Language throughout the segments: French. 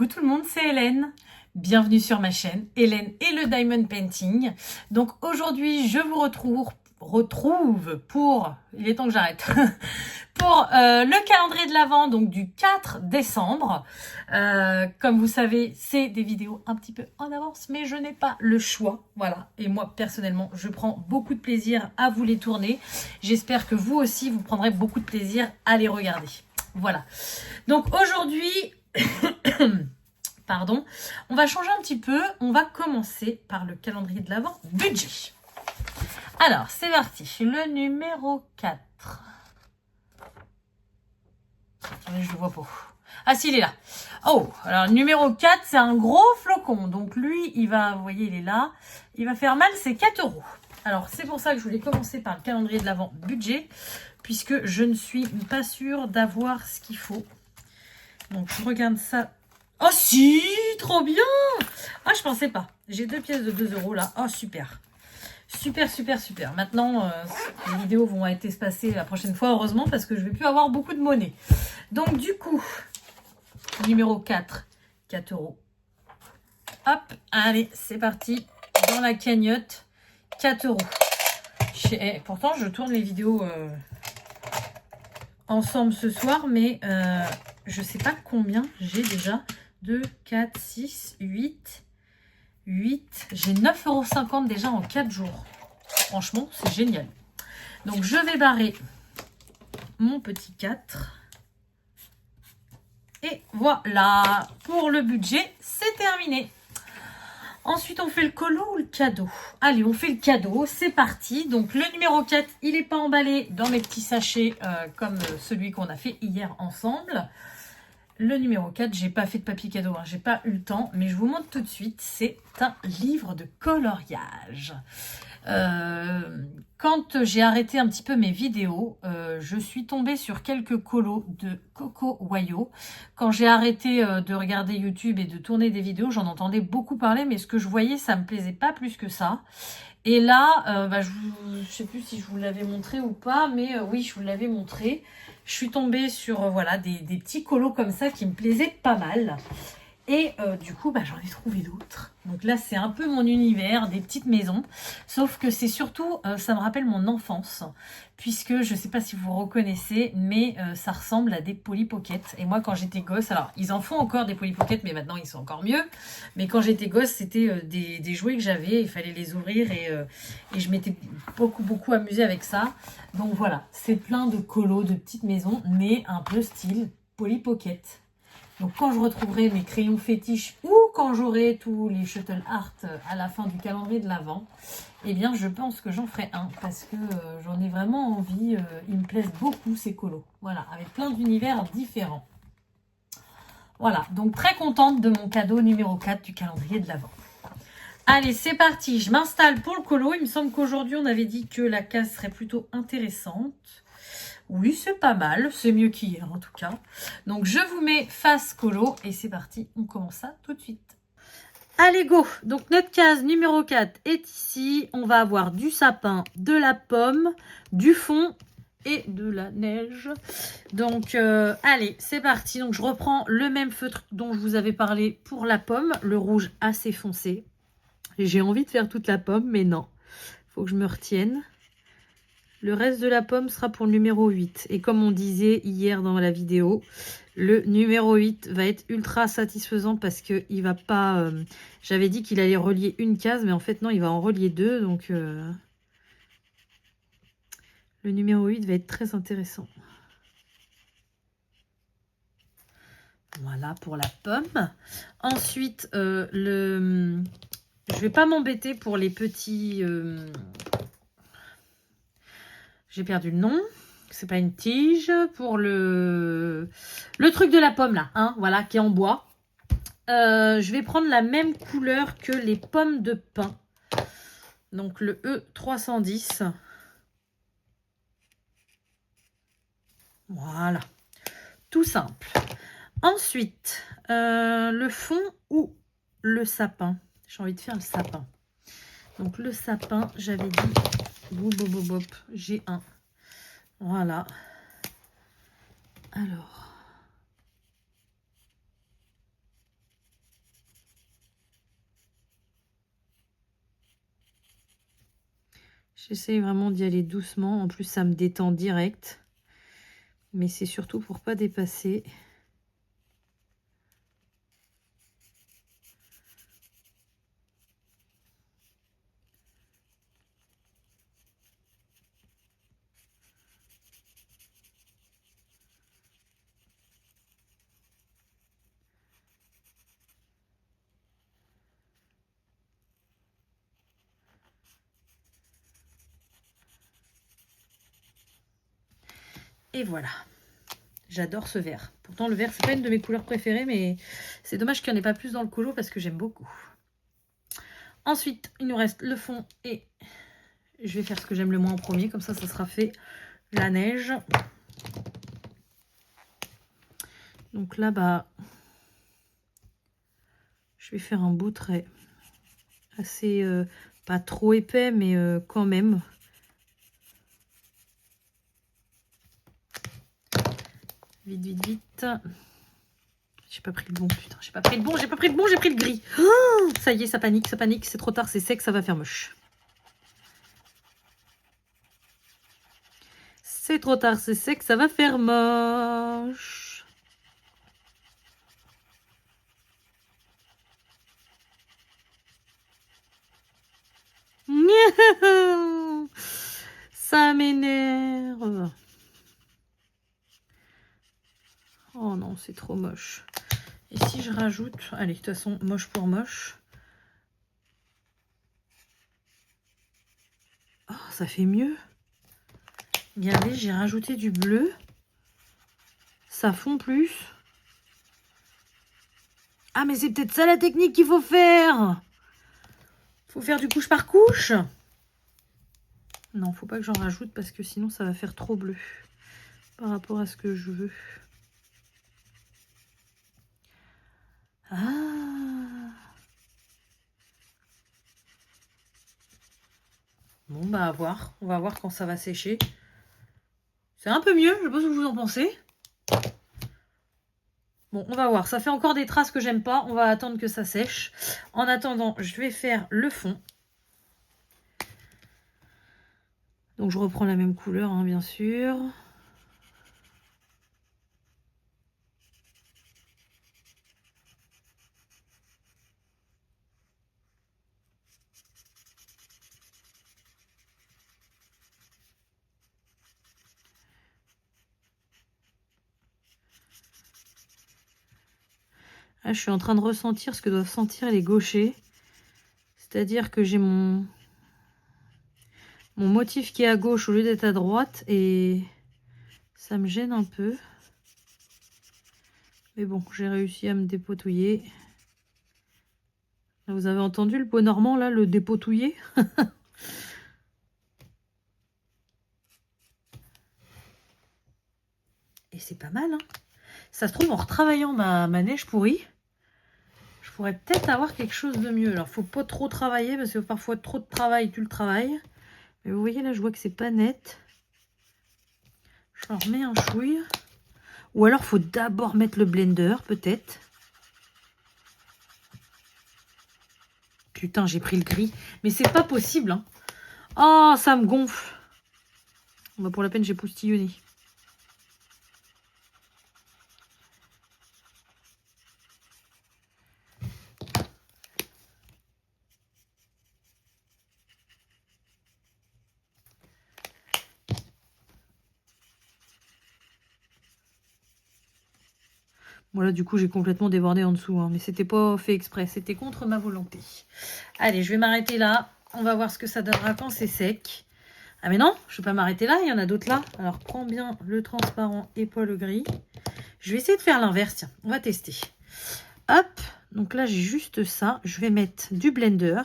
Coucou tout le monde, c'est Hélène. Bienvenue sur ma chaîne, Hélène et le Diamond Painting. Donc aujourd'hui, je vous retrouve pour, il est temps que j'arrête, pour le calendrier de l'Avent, donc du 4 décembre. Comme vous savez, c'est des vidéos un petit peu en avance, mais je n'ai pas le choix. Voilà, et moi personnellement, je prends beaucoup de plaisir à vous les tourner. J'espère que vous aussi, vous prendrez beaucoup de plaisir à les regarder. Voilà. Donc aujourd'hui, pardon, on va changer un petit peu. On va commencer par le calendrier de l'Avent budget. Alors, c'est parti. Le numéro 4. Attendez, je le vois pas. Ah si, il est là. Oh, alors le numéro 4, c'est un gros flocon. Donc lui, il va, vous voyez, il est là. Il va faire mal, c'est 4 €. Alors, c'est pour ça que je voulais commencer par le calendrier de l'Avent budget, puisque je ne suis pas sûre d'avoir ce qu'il faut. Donc, je regarde ça. Oh si, trop bien. Ah, je pensais pas. J'ai 2 pièces de 2 € là. Oh, super. Super, super, super. Maintenant, les vidéos vont être espacées la prochaine fois, heureusement, parce que je vais plus avoir beaucoup de monnaie. Donc, du coup, numéro 4, 4 €. Hop, allez, c'est parti. Dans la cagnotte, 4 €. Pourtant, je tourne les vidéos ensemble ce soir, mais je sais pas combien j'ai déjà. 2, 4, 6, 8. J'ai 9,50 € déjà en 4 jours. Franchement, c'est génial. Donc, je vais barrer mon petit 4. Et voilà. Pour le budget, c'est terminé. Ensuite, on fait le colo ou le cadeau? Allez, on fait le cadeau. C'est parti. Donc, le numéro 4, il n'est pas emballé dans mes petits sachets comme celui qu'on a fait hier ensemble. Le numéro 4, j'ai pas fait de papier cadeau, hein, j'ai pas eu le temps, mais je vous montre tout de suite, c'est un livre de coloriage. Quand j'ai arrêté un petit peu mes vidéos, je suis tombée sur quelques colos de Coco Wayo. Quand j'ai arrêté de regarder YouTube et de tourner des vidéos, j'en entendais beaucoup parler, mais ce que je voyais, ça me plaisait pas plus que ça. Et là, je sais plus si je vous l'avais montré ou pas, mais oui, je vous l'avais montré. Je suis tombée sur voilà, des petits colos comme ça qui me plaisaient pas mal. Et du coup, j'en ai trouvé d'autres. Donc là, c'est un peu mon univers, des petites maisons. Sauf que c'est surtout, ça me rappelle mon enfance. Puisque, je ne sais pas si vous reconnaissez, mais ça ressemble à des Polly Pocket. Et moi, quand j'étais gosse, alors, ils en font encore des Polly Pocket, mais maintenant, ils sont encore mieux. Mais quand j'étais gosse, c'était des jouets que j'avais. Il fallait les ouvrir et je m'étais beaucoup amusée avec ça. Donc voilà, c'est plein de colos, de petites maisons, mais un peu style Polly Pocket. Donc, quand je retrouverai mes crayons fétiches ou quand j'aurai tous les Shuttle Art à la fin du calendrier de l'Avent, eh bien, je pense que j'en ferai un parce que j'en ai vraiment envie. Ils me plaisent beaucoup, ces colos. Voilà, avec plein d'univers différents. Voilà, donc très contente de mon cadeau numéro 4 du calendrier de l'Avent. Allez, c'est parti. Je m'installe pour le colo. Il me semble qu'aujourd'hui, on avait dit que la case serait plutôt intéressante. Oui, c'est pas mal. C'est mieux qu'hier, en tout cas. Donc, je vous mets face colo. Et c'est parti. On commence ça tout de suite. Allez, go. Donc, notre case numéro 4 est ici. On va avoir du sapin, de la pomme, du fond et de la neige. Donc, allez, c'est parti. Donc, je reprends le même feutre dont je vous avais parlé pour la pomme. Le rouge assez foncé. J'ai envie de faire toute la pomme, mais non. Il faut que je me retienne. Le reste de la pomme sera pour le numéro 8. Et comme on disait hier dans la vidéo, le numéro 8 va être ultra satisfaisant parce qu'il va pas... J'avais dit qu'il allait relier une case, mais en fait non, il va en relier deux. Donc le numéro 8 va être très intéressant. Voilà pour la pomme. Ensuite, je vais pas m'embêter pour les petits... J'ai perdu le nom. C'est pas une tige. Pour le truc de la pomme là, hein, voilà, qui est en bois. Je vais prendre la même couleur que les pommes de pin. Donc le E310. Voilà. Tout simple. Ensuite, le fond ou le sapin. J'ai envie de faire le sapin. Donc le sapin, j'avais dit... J'ai un. Voilà. Alors. J'essaye vraiment d'y aller doucement. En plus, ça me détend direct. Mais c'est surtout pour pas dépasser. Et voilà. J'adore ce vert. Pourtant, le vert, c'est pas une de mes couleurs préférées, mais c'est dommage qu'il n'y en ait pas plus dans le colo parce que j'aime beaucoup. Ensuite, il nous reste le fond et je vais faire ce que j'aime le moins en premier. Comme ça sera fait. La neige. Donc là, bah, je vais faire un beau trait. Assez, pas trop épais, mais quand même. Vite, vite, vite. J'ai pas pris le bon, putain. J'ai pas pris le bon, j'ai pas pris le bon, j'ai pris le gris. Oh, ça y est, ça panique, c'est trop tard, c'est sec, ça va faire moche. C'est trop tard, c'est sec, ça va faire moche. Ça m'énerve. Oh non, c'est trop moche. Et si je rajoute... Allez, de toute façon, moche pour moche. Oh, ça fait mieux. Regardez, j'ai rajouté du bleu. Ça fond plus. Ah, mais c'est peut-être ça la technique qu'il faut faire. Faut faire du couche par couche. Non, faut pas que j'en rajoute parce que sinon ça va faire trop bleu par rapport à ce que je veux. Ah. Bon, bah à voir. On va voir quand ça va sécher. C'est un peu mieux, je sais pas ce que vous en pensez. Bon, on va voir. Ça fait encore des traces que j'aime pas. On va attendre que ça sèche. En attendant, je vais faire le fond. Donc, je reprends la même couleur, hein, bien sûr. Là, je suis en train de ressentir ce que doivent sentir les gauchers. C'est-à-dire que j'ai mon motif qui est à gauche au lieu d'être à droite. Et ça me gêne un peu. Mais bon, j'ai réussi à me dépotouiller. Là, vous avez entendu le pot normand, là, le dépotouiller? Et c'est pas mal, hein. Ça se trouve, en retravaillant ma neige pourrie, je pourrais peut-être avoir quelque chose de mieux. Alors, faut pas trop travailler, parce que parfois, trop de travail, tu le travailles. Mais vous voyez, là, je vois que c'est pas net. Je leur mets un chouille. Ou alors, faut d'abord mettre le blender, peut-être. Putain, j'ai pris le gris. Mais c'est pas possible, hein. Oh, ça me gonfle. Bah, pour la peine, j'ai poustillonné. Voilà, du coup, j'ai complètement débordé en dessous. Hein, mais c'était pas fait exprès. C'était contre ma volonté. Allez, je vais m'arrêter là. On va voir ce que ça donnera quand c'est sec. Ah mais non, je ne vais pas m'arrêter là. Il y en a d'autres là. Alors, prends bien le transparent et pas le gris. Je vais essayer de faire l'inverse. Tiens, on va tester. Hop. Donc là, j'ai juste ça. Je vais mettre du blender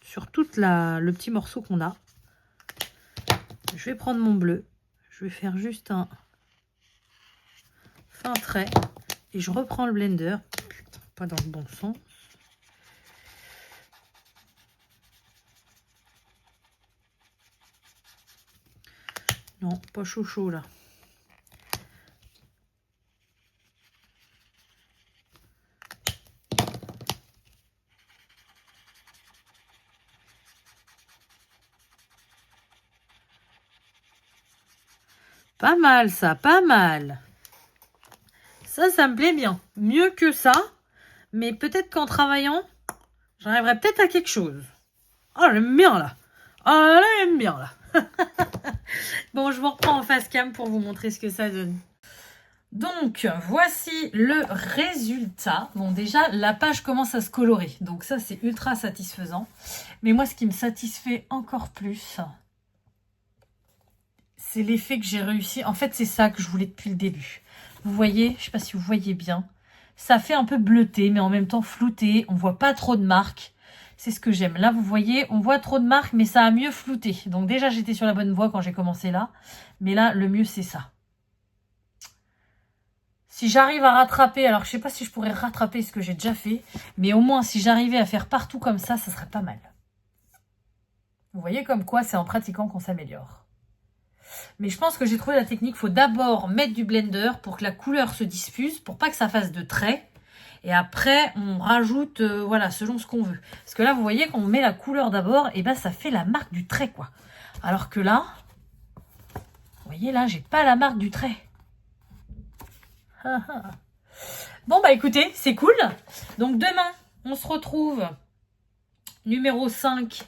sur tout le petit morceau qu'on a. Je vais prendre mon bleu. Je vais faire juste un fin trait. Et je reprends le blender. Putain, pas dans le bon sens. Non, pas chaud chaud là. Pas mal ça, pas mal. Ça me plaît bien. Mieux que ça, mais peut-être qu'en travaillant, j'arriverai peut-être à quelque chose. Oh, j'aime bien là. Oh là, j'aime bien là. Bon, je vous reprends en face cam pour vous montrer ce que ça donne. Donc, voici le résultat. Bon, déjà, la page commence à se colorer. Donc ça, c'est ultra satisfaisant. Mais moi, ce qui me satisfait encore plus, c'est l'effet que j'ai réussi. En fait, c'est ça que je voulais depuis le début. Vous voyez, je ne sais pas si vous voyez bien. Ça fait un peu bleuté, mais en même temps flouté. On voit pas trop de marques. C'est ce que j'aime. Là, vous voyez, on voit trop de marques, mais ça a mieux flouté. Donc déjà, j'étais sur la bonne voie quand j'ai commencé là. Mais là, le mieux, c'est ça. Si j'arrive à rattraper, alors je sais pas si je pourrais rattraper ce que j'ai déjà fait, mais au moins si j'arrivais à faire partout comme ça serait pas mal. Vous voyez comme quoi c'est en pratiquant qu'on s'améliore. Mais je pense que j'ai trouvé la technique. Il faut d'abord mettre du blender pour que la couleur se diffuse, pour pas que ça fasse de traits. Et après, on rajoute, voilà, selon ce qu'on veut. Parce que là, vous voyez, quand on met la couleur d'abord, et ben ça fait la marque du trait, quoi. Alors que là, vous voyez, là, j'ai pas la marque du trait. Bon, bah écoutez, c'est cool. Donc demain, on se retrouve numéro 5.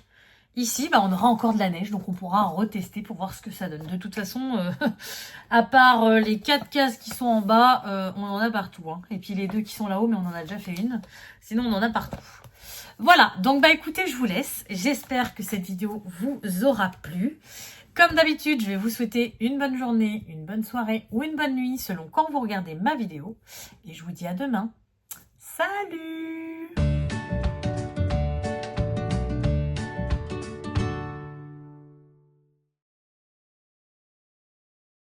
Ici, bah, on aura encore de la neige, donc on pourra en retester pour voir ce que ça donne. De toute façon, à part les 4 cases qui sont en bas, on en a partout. Hein. Et puis les 2 qui sont là-haut, mais on en a déjà fait une. Sinon, on en a partout. Voilà, donc bah écoutez, je vous laisse. J'espère que cette vidéo vous aura plu. Comme d'habitude, je vais vous souhaiter une bonne journée, une bonne soirée ou une bonne nuit selon quand vous regardez ma vidéo. Et je vous dis à demain. Salut!